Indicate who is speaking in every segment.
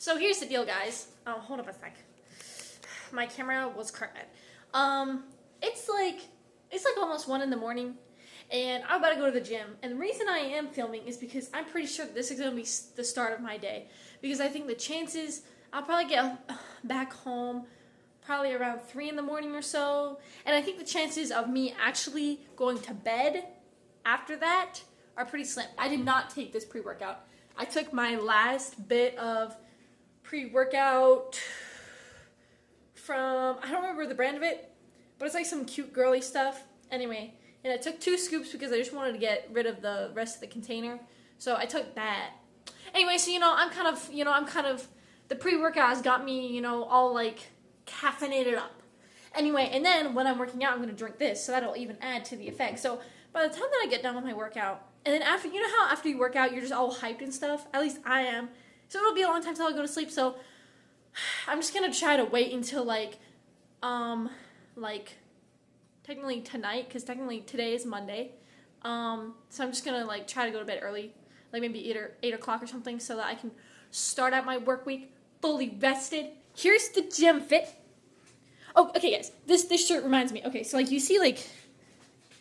Speaker 1: So here's the deal, guys. Oh, hold up a sec. My camera was current. It's like almost 1 in the morning, and I'm about to go to the gym. And the reason I am filming is because I'm pretty sure this is gonna be the start of my day. Because I think the chances I'll probably get back home probably around 3 in the morning or so, and I think the chances of me actually going to bed after that are pretty slim. I did not take this pre-workout. I took my last bit of pre-workout from, I don't remember the brand of it, but it's like some cute girly stuff. Anyway, and I took 2 scoops because I just wanted to get rid of the rest of the container. So I took that. Anyway, so I'm kind of, the pre-workout has got me, all like caffeinated up. Anyway, and then when I'm working out, I'm going to drink this, so that'll even add to the effect. So by the time that I get done with my workout, and then after, how after you work out, you're just all hyped and stuff? At least I am. So it'll be a long time till I go to sleep, so I'm just going to try to wait until, technically tonight, because technically today is Monday. So I'm just going to, try to go to bed early, like maybe 8 o'clock or something, so that I can start out my work week fully rested. Here's the gym fit. Oh, okay, guys. This shirt reminds me. Okay, so, you see,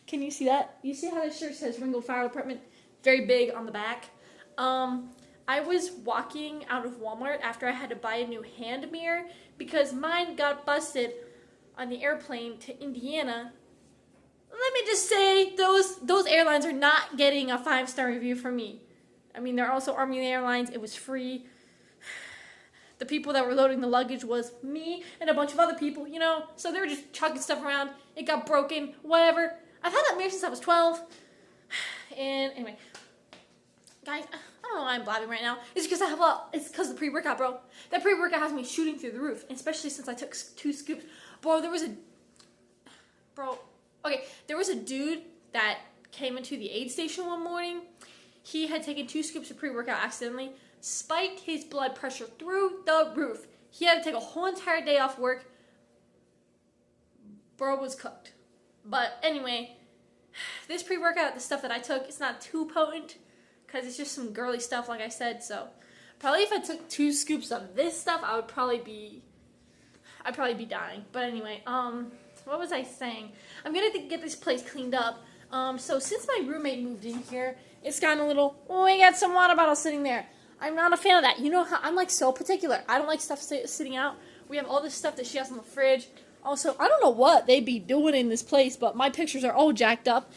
Speaker 1: can you see that? You see how this shirt says Ringgold Fire Department? Very big on the back. I was walking out of Walmart after I had to buy a new hand mirror because mine got busted on the airplane to Indiana. Let me just say, those airlines are not getting a 5-star review from me. I mean, they're also Army Airlines. It was free. The people that were loading the luggage was me and a bunch of other people, So they were just chucking stuff around. It got broken, whatever. I've had that mirror since I was 12. And anyway, guys, I don't know why I'm blabbing right now. It's because it's because of the pre-workout, bro. That pre-workout has me shooting through the roof, especially since I took 2 scoops. Bro, there was a dude that came into the aid station one morning. He had taken 2 scoops of pre-workout accidentally, spiked his blood pressure through the roof. He had to take a whole entire day off work. Bro was cooked. But anyway, this pre-workout, the stuff that I took, it's not too potent because it's just some girly stuff, like I said. So probably if I took 2 scoops of this stuff, I'd probably be dying. But anyway, what was I saying? I'm gonna get this place cleaned up. So since my roommate moved in here, it's gotten a little. Oh, we got some water bottles sitting there. I'm not a fan of that. You know how I'm so particular. I don't like stuff sitting out. We have all this stuff that she has in the fridge. Also, I don't know what they be doing in this place, but my pictures are all jacked up.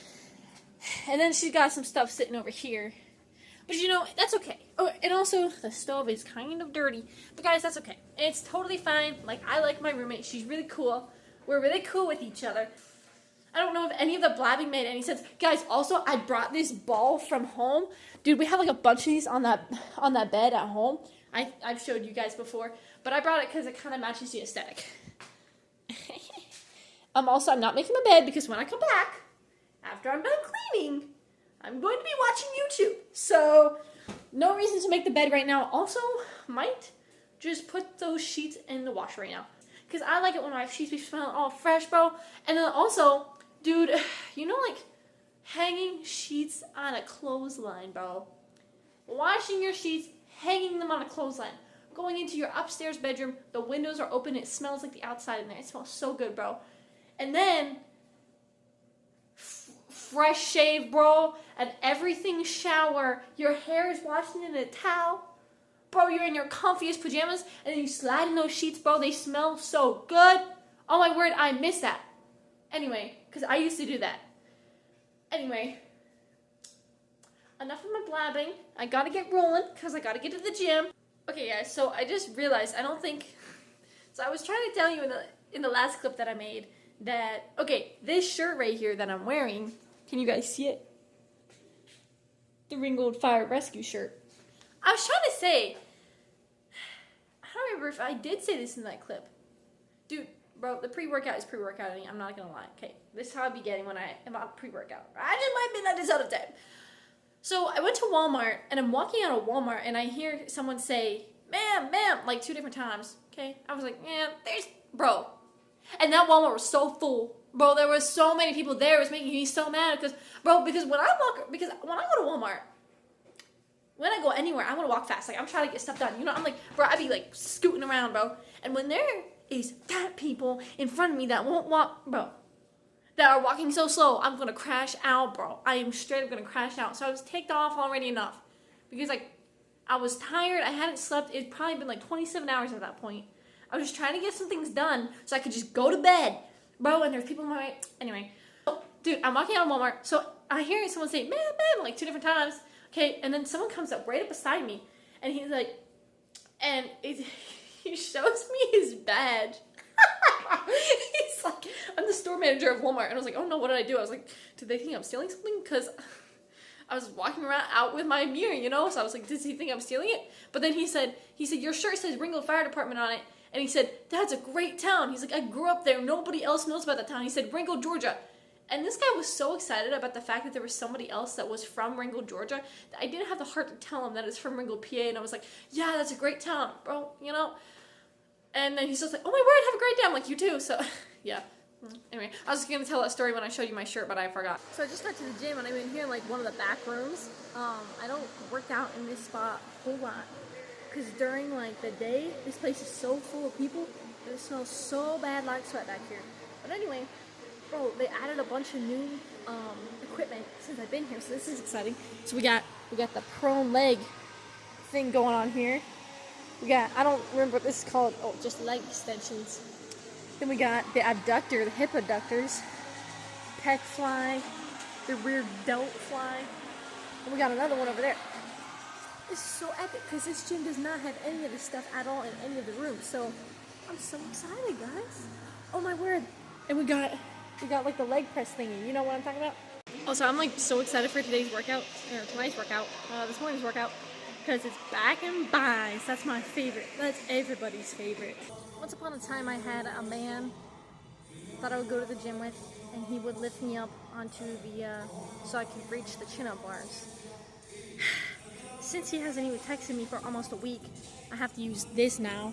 Speaker 1: And then she's got some stuff sitting over here. But that's okay. Oh, and also, the stove is kind of dirty. But guys, that's okay. It's totally fine. I like my roommate. She's really cool. We're really cool with each other. I don't know if any of the blabbing made any sense. Guys, also, I brought this ball from home. Dude, we have a bunch of these on that bed at home. I've showed you guys before. But I brought it because it kind of matches the aesthetic. Also, I'm not making my bed because when I come back, after I'm done cleaning, I'm going to be watching YouTube. So, no reason to make the bed right now. Also, might just put those sheets in the wash right now. Because I like it when my sheets be smelling all fresh, bro. And then also, dude, hanging sheets on a clothesline, bro. Washing your sheets, hanging them on a clothesline. Going into your upstairs bedroom, the windows are open, it smells like the outside in there. It smells so good, bro. And then, fresh shave, bro, and everything shower. Your hair is washed in a towel. Bro, you're in your comfiest pajamas, and then you slide in those sheets, bro. They smell so good. Oh my word, I miss that. Anyway, because I used to do that. Anyway, enough of my blabbing. I gotta get rolling, because I gotta get to the gym. Okay, guys, so I just realized, so I was trying to tell you in the last clip that I made that, okay, this shirt right here that I'm wearing, can you guys see it? The Ringgold Fire Rescue shirt. I was trying to say, I don't remember if I did say this in that clip. Dude, bro, the pre-workout is pre-workout. I'm not gonna lie. Okay, this is how I be getting when I am on pre-workout. I just might be like this other time. So I went to Walmart, and I'm walking out of Walmart, and I hear someone say, ma'am, 2 different times. Okay, I was like, yeah, bro. And that Walmart was so full. Bro, there were so many people there. It was making me so mad because when I go to Walmart, when I go anywhere, I want to walk fast. Like, I'm trying to get stuff done. You know, I'm like, bro, I be like scooting around, bro. And when there is fat people in front of me that won't walk, bro, that are walking so slow, I'm going to crash out, bro. I am straight up going to crash out. So I was ticked off already enough. Because, like, I was tired. I hadn't slept. It'd probably been like 27 hours at that point. I was just trying to get some things done so I could just go to bed. Bro, and there's people in my way. Anyway. So, dude, I'm walking out of Walmart. So I hear someone say, man, like 2 different times. Okay, and then someone comes up right up beside me. And he's like, and he shows me his badge. He's like, I'm the store manager of Walmart. And I was like, oh no, what did I do? I was like, did they think I'm stealing something? Because I was walking around out with my mirror, you know? So I was like, does he think I'm stealing it? But then he said, your shirt says Ringgold Fire Department on it. And he said, that's a great town. He's like, I grew up there. Nobody else knows about that town. He said, Ringgold, Georgia. And this guy was so excited about the fact that there was somebody else that was from Ringgold, Georgia, that I didn't have the heart to tell him that it's from Ringgold, PA. And I was like, yeah, that's a great town, bro, you know? And then he's just like, oh my word, have a great day. I'm like, you too. So, yeah. Anyway, I was just going to tell that story when I showed you my shirt, but I forgot. So I just got to the gym, and I'm in here in, like, one of the back rooms. I don't work out in this spot a whole lot. Because during, like, the day, this place is so full of people, and it smells so bad like sweat back here. But anyway, bro, they added a bunch of new equipment since I've been here, so this is exciting. So we got the prone leg thing going on here. We got, I don't remember what this is called, oh, just leg extensions. Then we got the abductor, the hip abductors, pec fly, the rear delt fly, and we got another one over there. This is so epic because this gym does not have any of this stuff at all in any of the rooms. So I'm so excited, guys. Oh my word. And we got like the leg press thingy. You know what I'm talking about? Also, I'm like so excited for tonight's workout, this morning's workout, because it's back and buys. That's my favorite. That's everybody's favorite. Once upon a time, I had a man that I would go to the gym with, and he would lift me up onto the, so I could reach the chin-up bars. Since he hasn't even texted me for almost a week, I have to use this now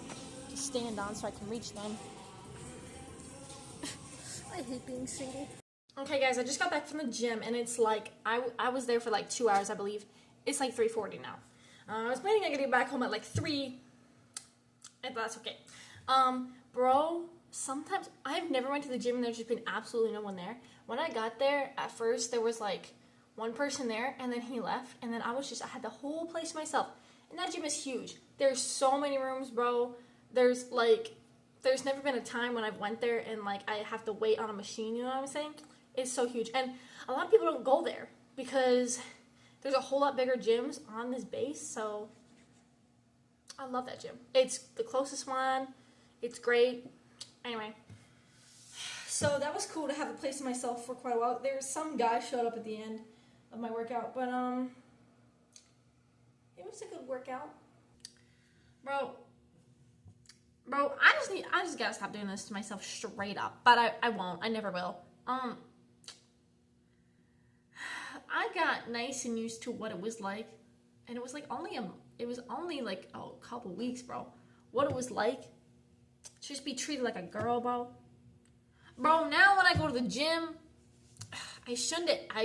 Speaker 1: to stand on so I can reach them. I hate being single. Okay, guys, I just got back from the gym, and it's like, I was there for like 2 hours, I believe. It's like 3:40 now. I was planning on getting back home at like 3, but that's okay. Bro, sometimes, I've never went to the gym and there's just been absolutely no one there. When I got there, at first, there was like one person there, and then he left, and then I had the whole place to myself. And that gym is huge. There's so many rooms, bro. There's never been a time when I've went there and like I have to wait on a machine, you know what I'm saying? It's so huge. And a lot of people don't go there because there's a whole lot bigger gyms on this base, so I love that gym. It's the closest one. It's great. Anyway, so that was cool to have a place to myself for quite a while. There's some guy showed up at the end of my workout, but it was a good workout. Bro, I just gotta stop doing this to myself straight up. But I won't. I never will. I got nice and used to what it was like, and it was only like a couple weeks, bro. What it was like to just be treated like a girl, bro. Bro, now when I go to the gym, I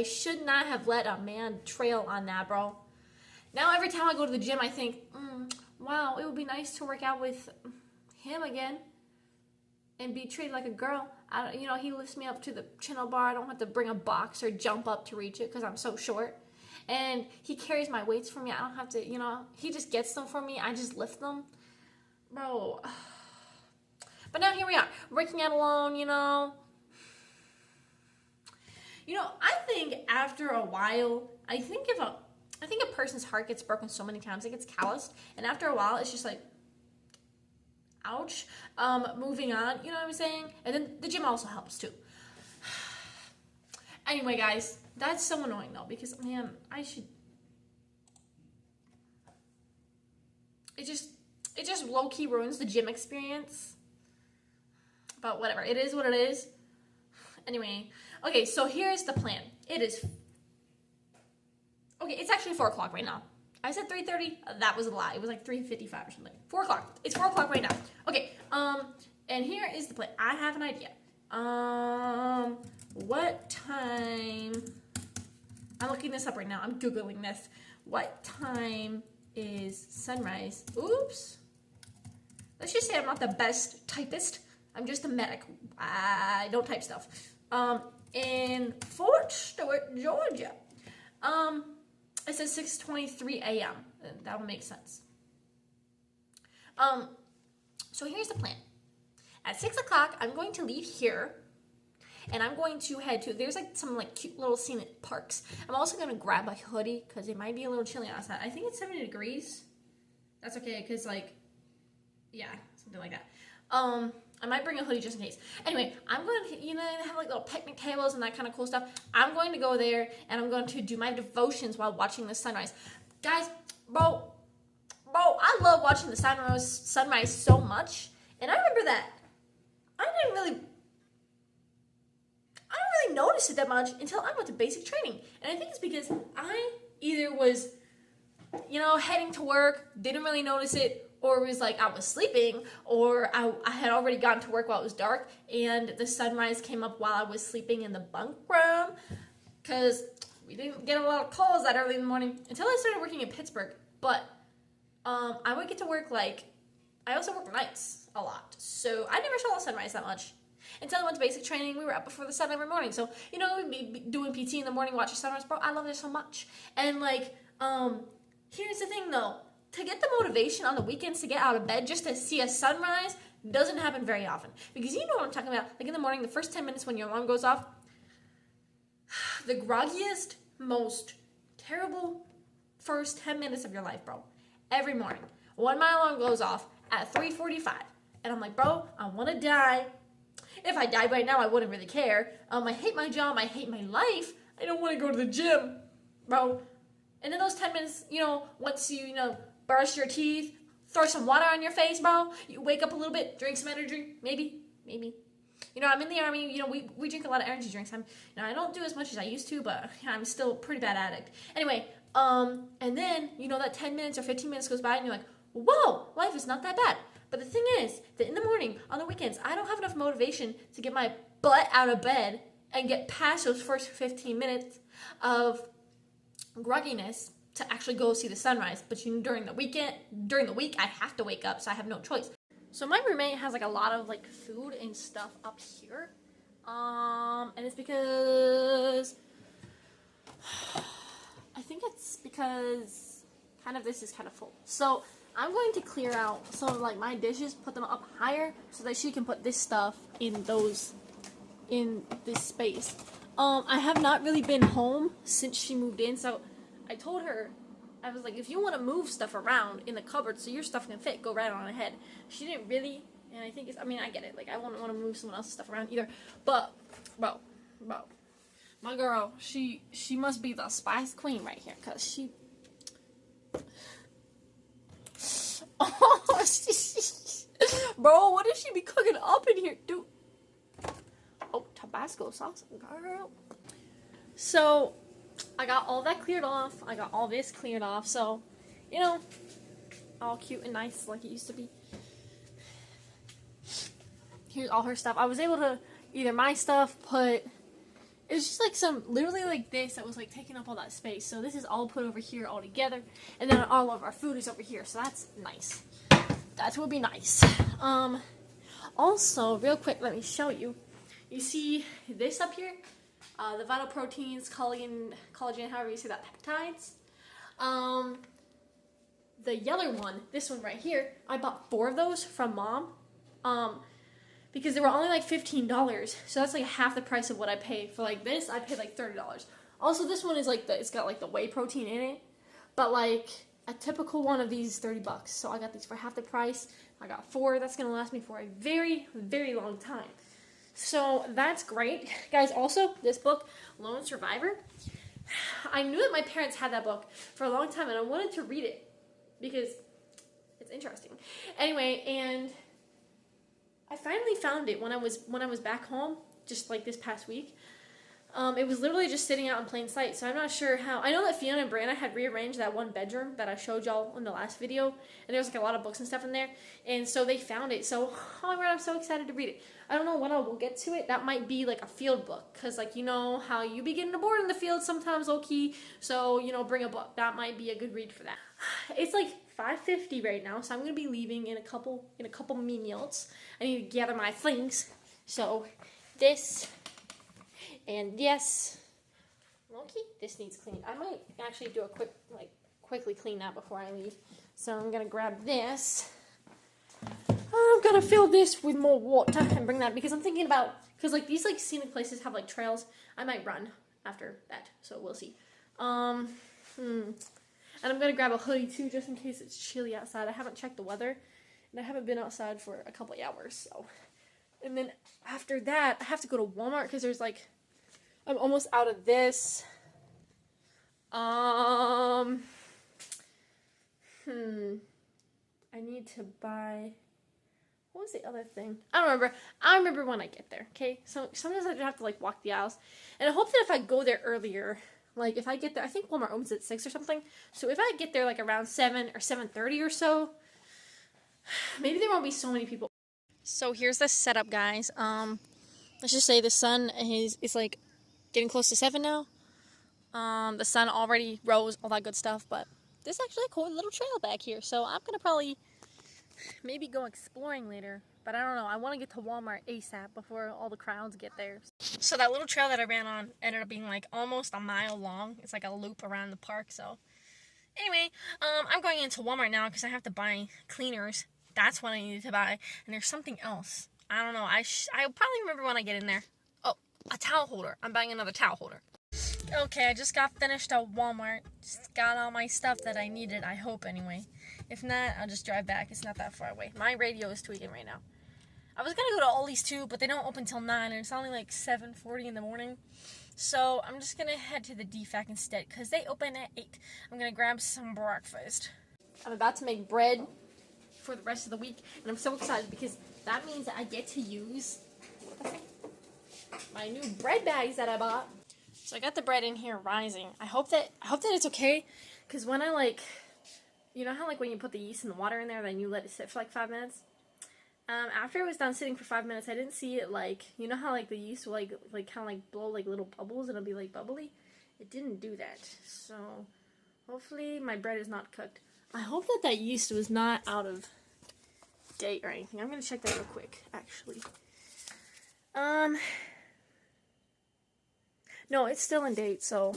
Speaker 1: should not have let a man trail on that, bro. Now every time I go to the gym, I think, wow, it would be nice to work out with him again and be treated like a girl. He lifts me up to the chin-up bar. I don't have to bring a box or jump up to reach it because I'm so short. And he carries my weights for me. I don't have to, he just gets them for me. I just lift them. Bro. But now here we are, working out alone, I think after a while, I think a person's heart gets broken so many times, it gets calloused. And after a while, it's just like, ouch, moving on, you know what I'm saying? And then the gym also helps too. Anyway, guys, that's so annoying though, because man, it just low-key ruins the gym experience. But whatever, it is what it is. Anyway, okay, so here's the plan. It's actually 4 o'clock right now. I said 3:30. That was a lie. It was like 3:55 or something. 4 o'clock. It's 4 o'clock right now. Okay. And here is the plan. I have an idea. What time? I'm looking this up right now. I'm Googling this. what time is sunrise? Oops. Let's just say I'm not the best typist. I'm just a medic. I don't type stuff. In Fort Stewart, Georgia. It says 6:23 a.m. That would make sense. So here's the plan. At 6 o'clock, I'm going to leave here, and I'm going to head to, there's like some like cute little scenic parks. I'm also going to grab a hoodie, because it might be a little chilly outside. I think it's 70 degrees. That's okay, because like, yeah, something like that. I might bring a hoodie just in case. Anyway, I'm going to, have like little picnic tables and that kind of cool stuff. I'm going to go there, and I'm going to do my devotions while watching the sunrise. Guys, bro, I love watching the sunrise so much. And I remember that I didn't really notice it that much until I went to basic training. And I think it's because I either was, heading to work, didn't really notice it, or it was like I was sleeping, or I had already gotten to work while it was dark, and the sunrise came up while I was sleeping in the bunk room, because we didn't get a lot of calls that early in the morning until I started working in Pittsburgh. But I would get to work I also work nights a lot, so I never saw the sunrise that much. Until I went to basic training, we were up before the sun every morning. So, we'd be doing PT in the morning, watching sunrise. Bro, I love it so much. And, here's the thing, though. To get the motivation on the weekends to get out of bed just to see a sunrise doesn't happen very often. Because you know what I'm talking about. Like, in the morning, the first 10 minutes when your alarm goes off, the groggiest, most terrible first 10 minutes of your life, bro. Every morning. When my alarm goes off at 3:45. And I'm like, bro, I want to die. If I died right now, I wouldn't really care. I hate my job. I hate my life. I don't want to go to the gym, bro. And in those 10 minutes, once you, brush your teeth, throw some water on your face, bro, you wake up a little bit, drink some energy drink, maybe. I'm in the Army, we drink a lot of energy drinks. I don't do as much as I used to, but I'm still a pretty bad addict. Anyway, and then, that 10 minutes or 15 minutes goes by and you're like, whoa, life is not that bad. But the thing is that in the morning, on the weekends, I don't have enough motivation to get my butt out of bed and get past those first 15 minutes of grogginess to actually go see the sunrise. But during the week, I have to wake up, so I have no choice. So my roommate has a lot of food and stuff up here, and it's because I think it's because this is kind of full. So I'm going to clear out some of my dishes, put them up higher so that she can put this stuff in this space. I have not really been home since she moved in, so I told her, I was like, if you want to move stuff around in the cupboard so your stuff can fit, go right on ahead. She didn't really, and I think I get it. I wouldn't want to move someone else's stuff around either. But, bro, my girl, she must be the spice queen right here, because she... Oh, bro, what does she be cooking up in here, dude? Oh, Tabasco sauce, girl. So, I got all that cleared off. I got all this cleared off. So, all cute and nice like it used to be. Here's all her stuff. I was able to either my stuff it was just literally this that was taking up all that space. So this is all put over here all together. And then all of our food is over here. So that's nice. That would be nice. Also, real quick, let me show you. You see this up here? The vital proteins, collagen, however you say that, peptides. The yellow one, this one right here, I bought 4 of those from Mom. Because they were only $15, so that's half the price of what I pay for this. I paid $30. Also, this one is it's got the whey protein in it, but a typical one of these is $30. So I got these for half the price. I got 4. That's gonna last me for a very, very long time. So that's great, guys. Also, this book, Lone Survivor. I knew that my parents had that book for a long time, and I wanted to read it because it's interesting. Anyway, and I finally found it when I was back home, just this past week. It was literally just sitting out in plain sight, so I'm not sure how. I know that Fiona and Brianna had rearranged that one bedroom that I showed y'all in the last video, and there was like a lot of books and stuff in there, and so they found it. So, oh my god, I'm so excited to read it. I don't know when I will get to it. That might be like a field book, because like, you know how you be getting bored in the field sometimes, low-key, so, you know, bring a book. That might be a good read for that. It's like 5:50 right now, so I'm going to be leaving in a couple minutes. I need to gather my things. So, this... And yes, okay, this needs clean. I might actually do a quickly clean that before I leave. So I'm gonna grab this. I'm gonna fill this with more water and bring that, because I'm thinking about, because like these like scenic places have like trails. I might run after that, so we'll see. And I'm gonna grab a hoodie too, just in case it's chilly outside. I haven't checked the weather, and I haven't been outside for a couple of hours. So, and then after that, I have to go to Walmart because there's like. I'm almost out of this. I need to buy, what was the other thing? I don't remember. I remember when I get there, okay? So sometimes I have to like walk the aisles. And I hope that if I go there earlier, like if I get there, I think Walmart opens at 6 or something. So if I get there like around 7 or 7:30 or so, maybe there won't be so many people. So here's the setup, guys. Let's just say the sun is like getting close to 7 now. The sun already rose, all that good stuff, but there's actually a cool little trail back here, so I'm gonna probably maybe go exploring later, but I don't know. I want to get to Walmart ASAP before all the crowds get there. So that little trail that I ran on ended up being like almost a mile long. It's like a loop around the park, so anyway, I'm going into Walmart now because I have to buy cleaners. That's what I needed to buy, and there's something else. I don't know. I'll probably remember when I get in there. A towel holder. I'm buying another towel holder. Okay, I just got finished at Walmart. Just got all my stuff that I needed, I hope anyway. If not, I'll just drive back. It's not that far away. My radio is tweaking right now. I was gonna go to Aldi's too, but they don't open till 9, and it's only like 7:40 in the morning. So I'm just gonna head to the DFAC instead, because they open at 8. I'm gonna grab some breakfast. I'm about to make bread for the rest of the week, and I'm so excited because that means that I get to use my new bread bags that I bought. So I got the bread in here rising. I hope that it's okay, because when I like, you know how like when you put the yeast and the water in there, then you let it sit for like 5 minutes. After it was done sitting for 5 minutes, I didn't see it like, you know how like the yeast will like kind of like blow like little bubbles and it'll be like bubbly. It didn't do that. So hopefully my bread is not cooked. I hope that yeast was not out of date or anything. I'm gonna check that real quick, actually. No, it's still in date, so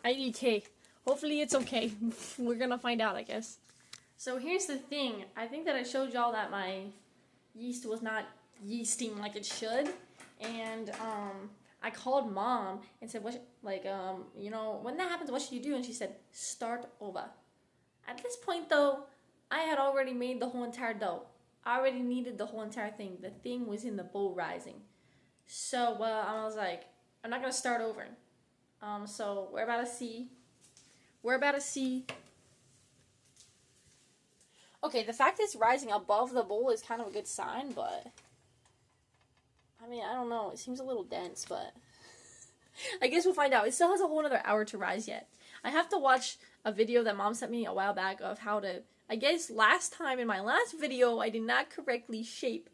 Speaker 1: IDK. Hopefully it's okay. We're gonna find out, I guess. So here's the thing. I think that I showed y'all that my yeast was not yeasting like it should. And, I called Mom and said, you know, when that happens, what should you do? And she said, start over. At this point, though, I had already made the whole entire dough. I already kneaded the whole entire thing. The thing was in the bowl rising. So, I was like, I'm not going to start over. So we're about to see. Okay, the fact that it's rising above the bowl is kind of a good sign, but I mean, I don't know. It seems a little dense, but I guess we'll find out. It still has a whole other hour to rise yet. I have to watch a video that Mom sent me a while back of how to, I guess last time in my last video, I did not correctly shape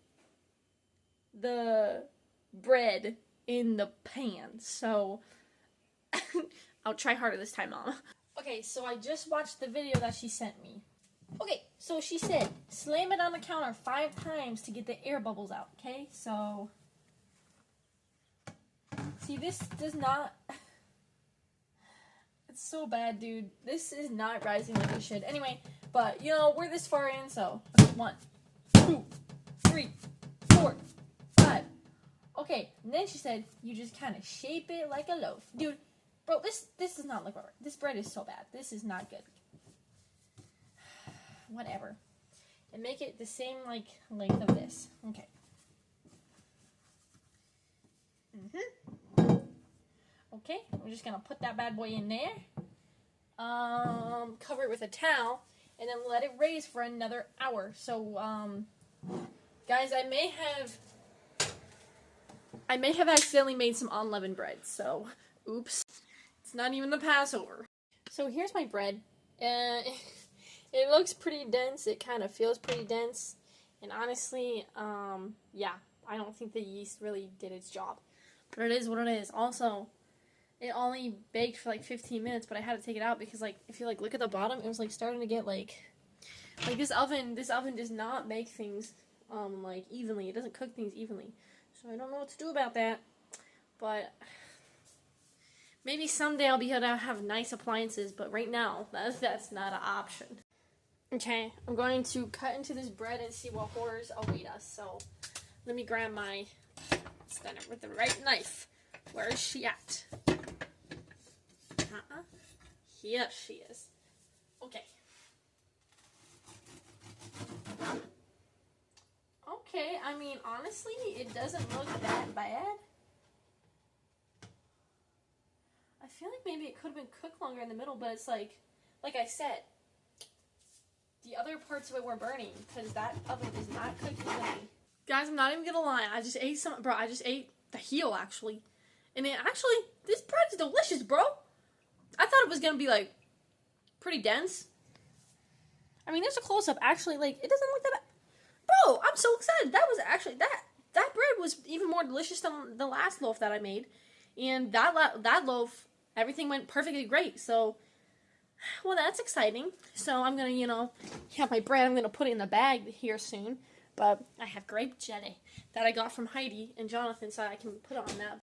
Speaker 1: the bread in the pan, so I'll try harder this time, Mom. Okay, so I just watched the video that she sent me. Okay, so she said, slam it on the counter 5 times to get the air bubbles out, okay? So, see, this does not, it's so bad, dude. This is not rising like it should. Anyway, but, you know, we're this far in, so, 1, 2, 3, 4, 5. Okay, and then she said, you just kind of shape it like a loaf. Dude, bro, this does not look right. This bread is so bad. This is not good. Whatever. And make it the same, like, length of this. Okay. Okay, we're just gonna put that bad boy in there. Cover it with a towel, and then let it raise for another hour. So, guys, I may have I may have accidentally made some unleavened bread, so oops. It's not even the Passover. So here's my bread. It looks pretty dense. It kind of feels pretty dense. And honestly, yeah, I don't think the yeast really did its job. But it is what it is. Also, it only baked for like 15 minutes, but I had to take it out because, like, if you like look at the bottom, it was like starting to get like this oven does not make things like evenly. It doesn't cook things evenly. So I don't know what to do about that. But maybe someday I'll be able to have nice appliances, but right now that's not an option. Okay, I'm going to cut into this bread and see what horrors await us. So let me grab my stunner with the right knife. Where is she at? Here she is. Okay. Okay, I mean, honestly, it doesn't look that bad. I feel like maybe it could have been cooked longer in the middle, but it's like I said, the other parts of it were burning because that oven does not cook evenly. Guys, I'm not even gonna lie. I just ate the heel, actually. And this bread is delicious, bro. I thought it was gonna be, like, pretty dense. I mean, there's a close-up. Actually, like, it doesn't look that bad. Bro, I'm so excited. That was actually, that bread was even more delicious than the last loaf that I made. And that loaf, everything went perfectly great. So, well, that's exciting. So I'm going to, have my bread. I'm going to put it in the bag here soon. But I have grape jelly that I got from Heidi and Jonathan, so I can put it on that.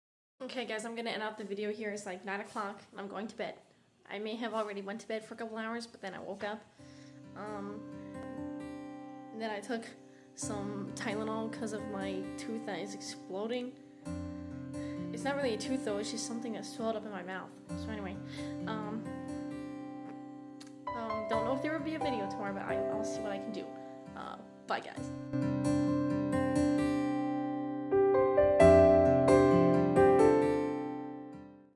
Speaker 1: Okay, guys, I'm going to end out the video here. It's like 9 o'clock, and I'm going to bed. I may have already went to bed for a couple hours, but then I woke up. And then I took some Tylenol because of my tooth that is exploding. It's not really a tooth, though. It's just something that swelled up in my mouth. So anyway, don't know if there will be a video tomorrow, but I'll see what I can do. Bye, guys.